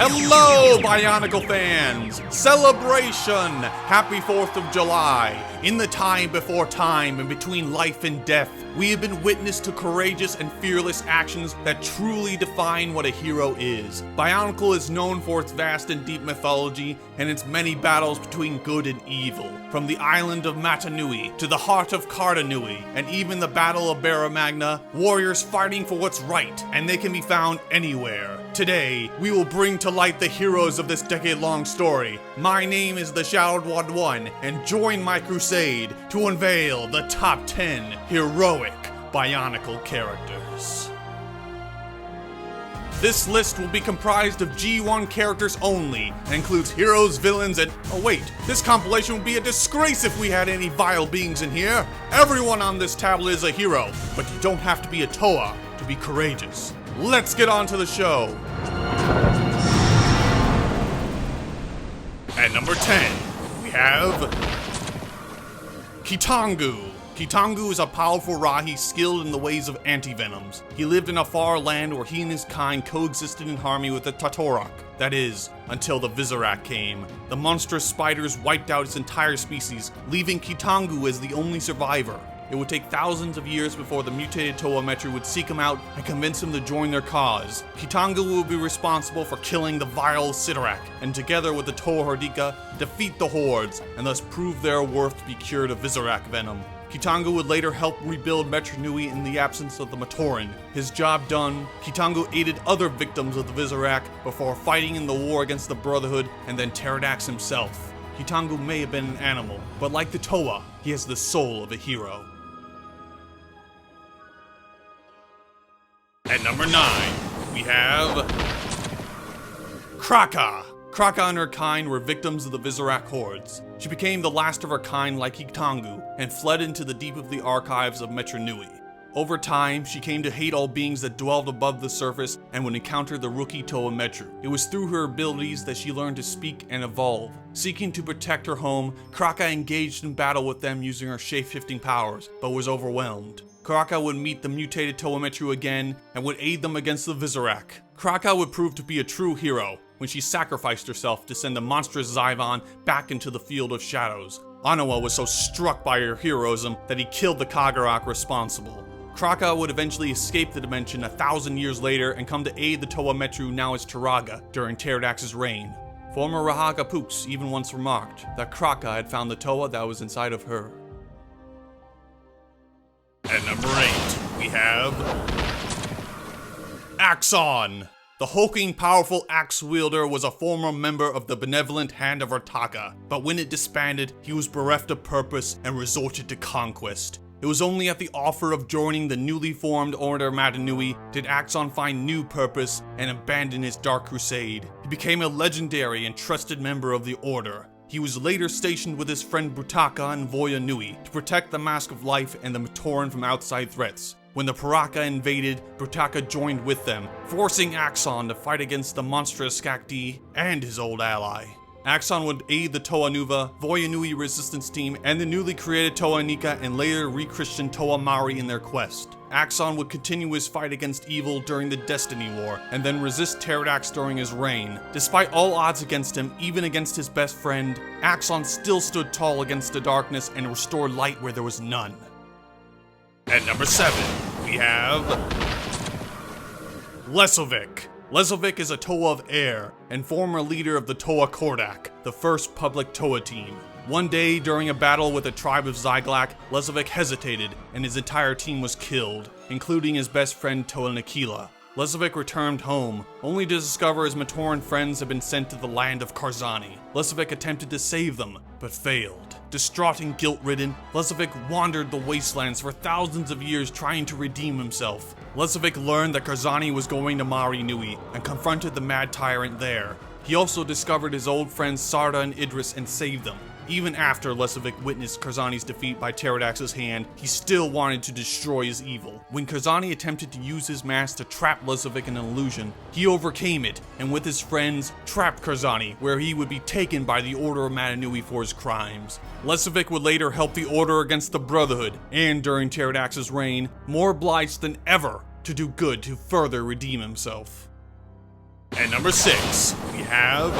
Hello, Bionicle fans! Celebration! Happy 4th of July! In the time before time and between life and death, we have been witness to courageous and fearless actions that truly define what a hero is. Bionicle is known for its vast and deep mythology and its many battles between good and evil. From the island of Matanui to the heart of Cardanui, and even the Battle of Barra Magna, warriors fighting for what's right, and they can be found anywhere. Today, we will bring to light the heroes of this decade-long story. My name is TheShadowedOne1, and join my crusade to unveil the top 10 heroic Bionicle characters. This list will be comprised of G1 characters only, and includes heroes, villains, and oh wait, this compilation would be a disgrace if we had any vile beings in here. Everyone on this tablet is a hero, but you don't have to be a Toa to be courageous. Let's get on to the show. At number 10, we have Kitangu. Kitangu is a powerful Rahi skilled in the ways of anti-venoms. He lived in a far land where he and his kind coexisted in harmony with the Tatorak. That is, until the Vizorak came. The monstrous spiders wiped out its entire species, leaving Kitangu as the only survivor. It would take thousands of years before the mutated Toa Metru would seek him out and convince him to join their cause. Kitangu will be responsible for killing the vile Sidorak, and together with the Toa Hordika, defeat the Hordes, and thus prove their worth to be cured of Vizorak venom. Kitangu would later help rebuild Metru Nui in the absence of the Matoran. His job done, Kitangu aided other victims of the Vizorak before fighting in the war against the Brotherhood and then Pterodax himself. Kitangu may have been an animal, but like the Toa, he has the soul of a hero. At number 9, we have Kraka. Kraka and her kind were victims of the Vizorak hordes. She became the last of her kind like Kitangu and fled into the deep of the archives of Metru Nui. Over time, she came to hate all beings that dwelled above the surface and would encounter the rookie Toa Metru. It was through her abilities that she learned to speak and evolve. Seeking to protect her home, Kraka engaged in battle with them using her shape-shifting powers, but was overwhelmed. Kraka would meet the mutated Toa Metru again and would aid them against the Vizorak. Kraka would prove to be a true hero when she sacrificed herself to send the monstrous Zyvon back into the field of shadows. Anawa was so struck by her heroism that he killed the Kagarak responsible. Kraka would eventually escape the dimension 1,000 years later and come to aid the Toa Metru now as Turaga during Pterodax's reign. Former Rahaga Pooks even once remarked that Kraka had found the Toa that was inside of her. At number 8, we have Axon. The hulking, powerful axe wielder was a former member of the benevolent Hand of Rataka, but when it disbanded, he was bereft of purpose and resorted to conquest. It was only at the offer of joining the newly formed Order Matanui did Axon find new purpose and abandon his dark crusade. He became a legendary and trusted member of the Order. He was later stationed with his friend Brutaka and Voya Nui to protect the Mask of Life and the Matoran from outside threats. When the Paraka invaded, Brutaka joined with them, forcing Axon to fight against the monstrous Skakdi and his old ally. Axon would aid the Toa Nuva, Voya Nui resistance team, and the newly created Toa Nika and later re-Christian Toa Maori in their quest. Axon would continue his fight against evil during the Destiny War, and then resist Pterodax during his reign. Despite all odds against him, even against his best friend, Axon still stood tall against the darkness and restored light where there was none. At number 7, we have Lesovic. Lesovic is a Toa of Air, and former leader of the Toa Kordak, the first public Toa team. One day, during a battle with a tribe of Zyglak, Lesovic hesitated, and his entire team was killed, including his best friend Toa Nikila. Lesovic returned home, only to discover his Matoran friends had been sent to the land of Karzani. Lesovic attempted to save them, but failed. Distraught and guilt-ridden, Lesovic wandered the wastelands for thousands of years trying to redeem himself. Lesovic learned that Karzani was going to Mari Nui and confronted the mad tyrant there. He also discovered his old friends Sarda and Idris and saved them. Even after Lesovic witnessed Karzani's defeat by Pterodax's hand, he still wanted to destroy his evil. When Karzani attempted to use his mask to trap Lesovic in an illusion, he overcame it, and with his friends, trapped Karzani, where he would be taken by the Order of Matanui for his crimes. Lesovic would later help the Order against the Brotherhood, and during Pterodax's reign, more obliged than ever to do good to further redeem himself. At number 6, we have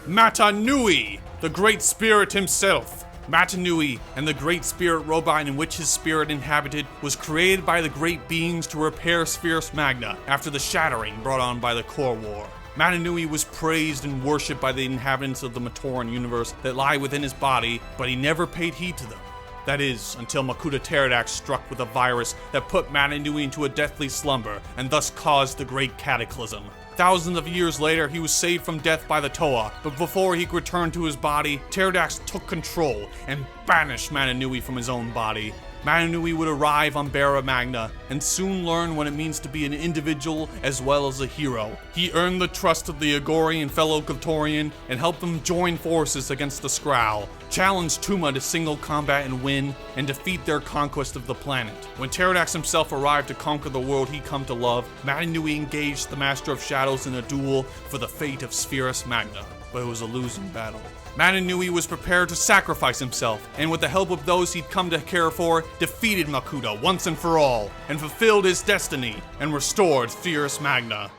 Matanui, the Great Spirit himself. Matanui, and the Great Spirit robot in which his spirit inhabited, was created by the Great Beings to repair Spherus Magna after the shattering brought on by the Core War. Matanui was praised and worshipped by the inhabitants of the Matoran universe that lie within his body, but he never paid heed to them. That is, until Makutavirus struck with a virus that put Matanui into a deathly slumber, and thus caused the Great Cataclysm. Thousands of years later, he was saved from death by the Toa, but before he could return to his body, Pterodax took control and banished Matanui from his own body. Matanui would arrive on Barra Magna and soon learn what it means to be an individual as well as a hero. He earned the trust of the Agori fellow Glatorian and helped them join forces against the Skrull, challenged Tuma to single combat and win, and defeat their conquest of the planet. When Pterodax himself arrived to conquer the world he'd come to love, Matanui engaged the Master of Shadows in a duel for the fate of Spherus Magna, but it was a losing battle. Matanui was prepared to sacrifice himself, and with the help of those he'd come to care for, defeated Makuta once and for all, and fulfilled his destiny, and restored Spherus Magna.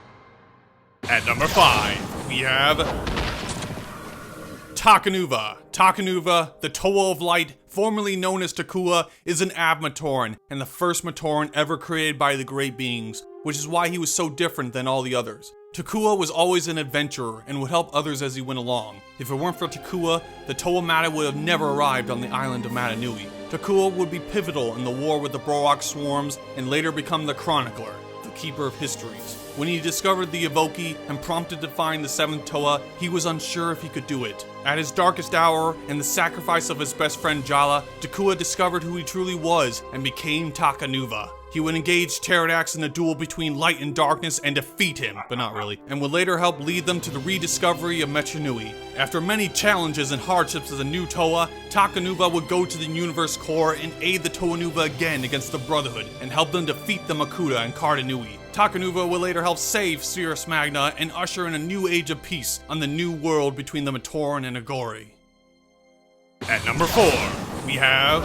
At number 5, we have Takanuva. Takanuva, the Toa of Light, formerly known as Takua, is an Ab-Matoran, and the first Matoran ever created by the Great Beings, which is why he was so different than all the others. Takua was always an adventurer and would help others as he went along. If it weren't for Takua, the Toa Mata would have never arrived on the island of Matanui. Takua would be pivotal in the war with the Borok swarms and later become the Chronicler, the keeper of histories. When he discovered the Evoki and prompted to find the 7th Toa, he was unsure if he could do it. At his darkest hour and the sacrifice of his best friend Jala, Takua discovered who he truly was and became Takanuva. He would engage Pterodax in a duel between light and darkness and defeat him, but not really, and would later help lead them to the rediscovery of Matanui. After many challenges and hardships as a new Toa, Takanuva would go to the universe core and aid the Toanuva again against the Brotherhood, and help them defeat the Makuta and Cardanui. Takanuva would later help save Spherus Magna and usher in a new age of peace on the new world between the Matoran and Agori. At number 4, we have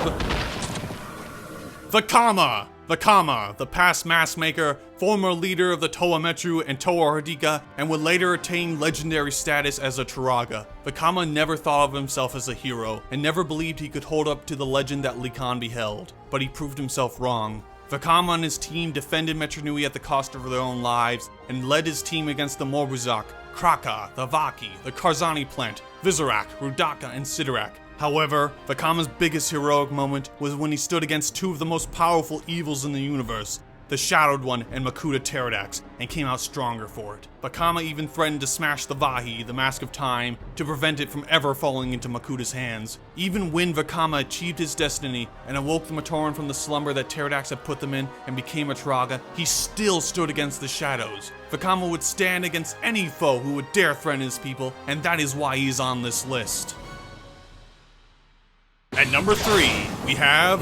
Vakama. Vakama, the past mask maker, former leader of the Toa Metru and Toa Herdika, and would later attain legendary status as a Turaga. Vakama never thought of himself as a hero, and never believed he could hold up to the legend that Likan beheld, but he proved himself wrong. Vakama and his team defended Metranui at the cost of their own lives, and led his team against the Morbuzak, Kraka, the Vaki, the Karzani plant, Vizorak, Rudaka, and Sidorak. However, Vakama's biggest heroic moment was when he stood against two of the most powerful evils in the universe, the Shadowed One and Makutavirus, and came out stronger for it. Vakama even threatened to smash the Vahi, the Mask of Time, to prevent it from ever falling into Makuta's hands. Even when Vakama achieved his destiny and awoke the Matoran from the slumber that Pterodax had put them in and became a Turaga, he still stood against the shadows. Vakama would stand against any foe who would dare threaten his people, and that is why he's on this list. At number 3, we have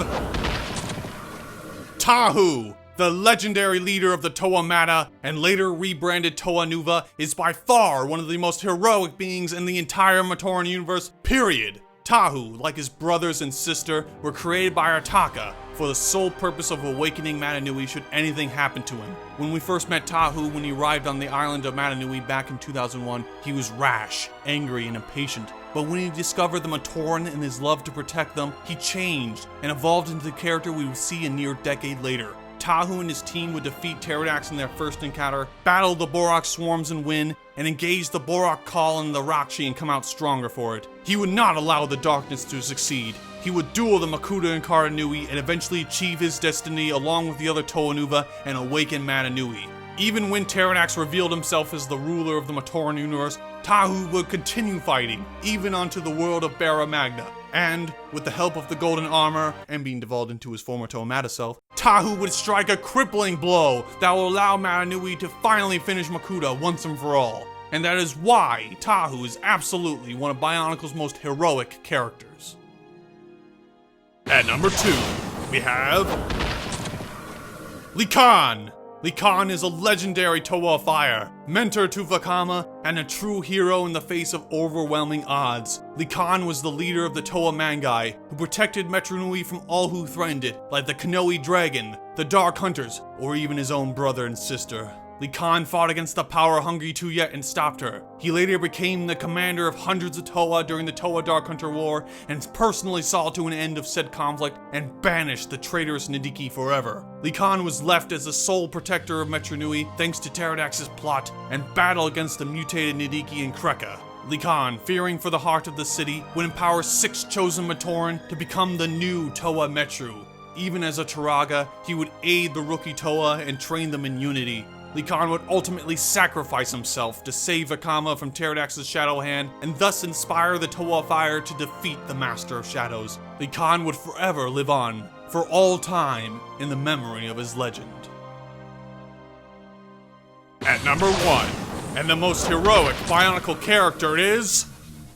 Tahu. The legendary leader of the Toa Mata and later rebranded Toa Nuva is by far one of the most heroic beings in the entire Matoran universe, period. Tahu, like his brothers and sister, were created by Artaka for the sole purpose of awakening Matanui should anything happen to him. When we first met Tahu when he arrived on the island of Matanui back in 2001, he was rash, angry, and impatient. But when he discovered the Matoran and his love to protect them, he changed and evolved into the character we would see a near decade later. Tahu and his team would defeat Pterodax in their first encounter, battle the Borok swarms and win, and engage the Borok Call and the Rakshi and come out stronger for it. He would not allow the darkness to succeed. He would duel the Makuta and Karanui and eventually achieve his destiny along with the other Toanuva and awaken Matanui. Even when Pterodax revealed himself as the ruler of the Matoran universe, Tahu would continue fighting, even onto the world of Barra Magna. And, with the help of the golden armor, and being devolved into his former Toa Mata self, Tahu would strike a crippling blow that will allow Matanui to finally finish Makuta once and for all. And that is why Tahu is absolutely one of Bionicle's most heroic characters. At number 2, we have Likan. Likan is a legendary Toa of Fire, mentor to Vakama, and a true hero in the face of overwhelming odds. Likan was the leader of the Toa Mangai, who protected Metranui from all who threatened it, like the Kanoe Dragon, the Dark Hunters, or even his own brother and sister. Khan fought against the power-hungry Tuya and stopped her. He later became the commander of hundreds of Toa during the Toa Dark Hunter War and personally saw to an end of said conflict and banished the traitorous Nadiki forever. Khan was left as the sole protector of Metru Nui thanks to Pterodax's plot and battle against the mutated Nadiki and Kreka. Khan, fearing for the heart of the city, would empower 6 chosen Matoran to become the new Toa Metru. Even as a Turaga, he would aid the rookie Toa and train them in unity. Khan would ultimately sacrifice himself to save Akama from Pterodax's shadow hand and thus inspire the Toa Fire to defeat the Master of Shadows. Khan would forever live on, for all time, in the memory of his legend. At number 1, and the most heroic Bionicle character is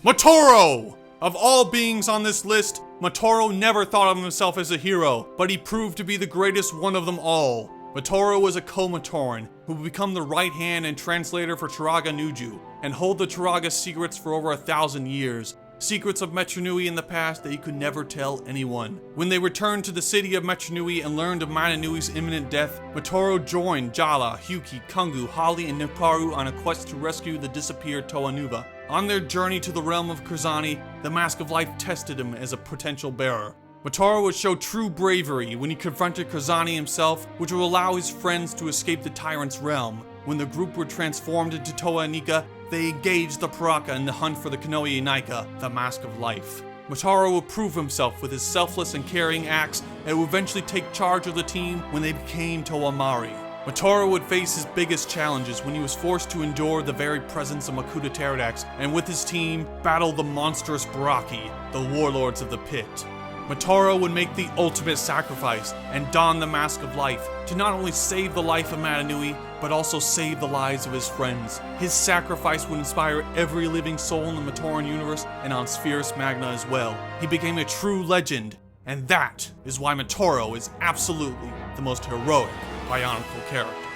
Motoro! Of all beings on this list, Motoro never thought of himself as a hero, but he proved to be the greatest one of them all. Motoro was a Ko-Matoran, who would become the right hand and translator for Turaga Nuju, and hold the Turaga secrets for over 1,000 years. Secrets of Metru Nui in the past that he could never tell anyone. When they returned to the city of Metru Nui and learned of Mana Nui's imminent death, Motoro joined Jala, Hyuki, Kungu, Holly, and Niparu on a quest to rescue the disappeared Toa Nuva. On their journey to the realm of Kurzani, the Mask of Life tested him as a potential bearer. Motoro would show true bravery when he confronted Kurzani himself, which would allow his friends to escape the tyrant's realm. When the group were transformed into Toa Nika, they engaged the Paraka in the hunt for the Kanoe Naika, the Mask of Life. Motoro would prove himself with his selfless and caring acts and would eventually take charge of the team when they became Toa Mari. Motoro would face his biggest challenges when he was forced to endure the very presence of Makutavirus and with his team battle the monstrous Baraki, the warlords of the pit. Motoro would make the ultimate sacrifice and don the Mask of Life to not only save the life of Mana Nui, but also save the lives of his friends. His sacrifice would inspire every living soul in the Matoran universe and on Spherus Magna as well. He became a true legend, and that is why Motoro is absolutely the most heroic Bionicle character.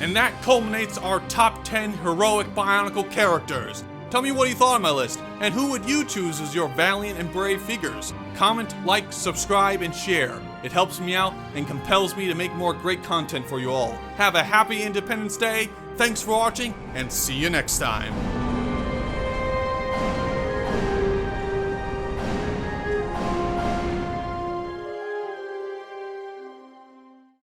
And that culminates our top 10 heroic Bionicle characters. Tell me what you thought of my list, and who would you choose as your valiant and brave figures? Comment, like, subscribe, and share. It helps me out and compels me to make more great content for you all. Have a happy Independence Day, thanks for watching, and see you next time.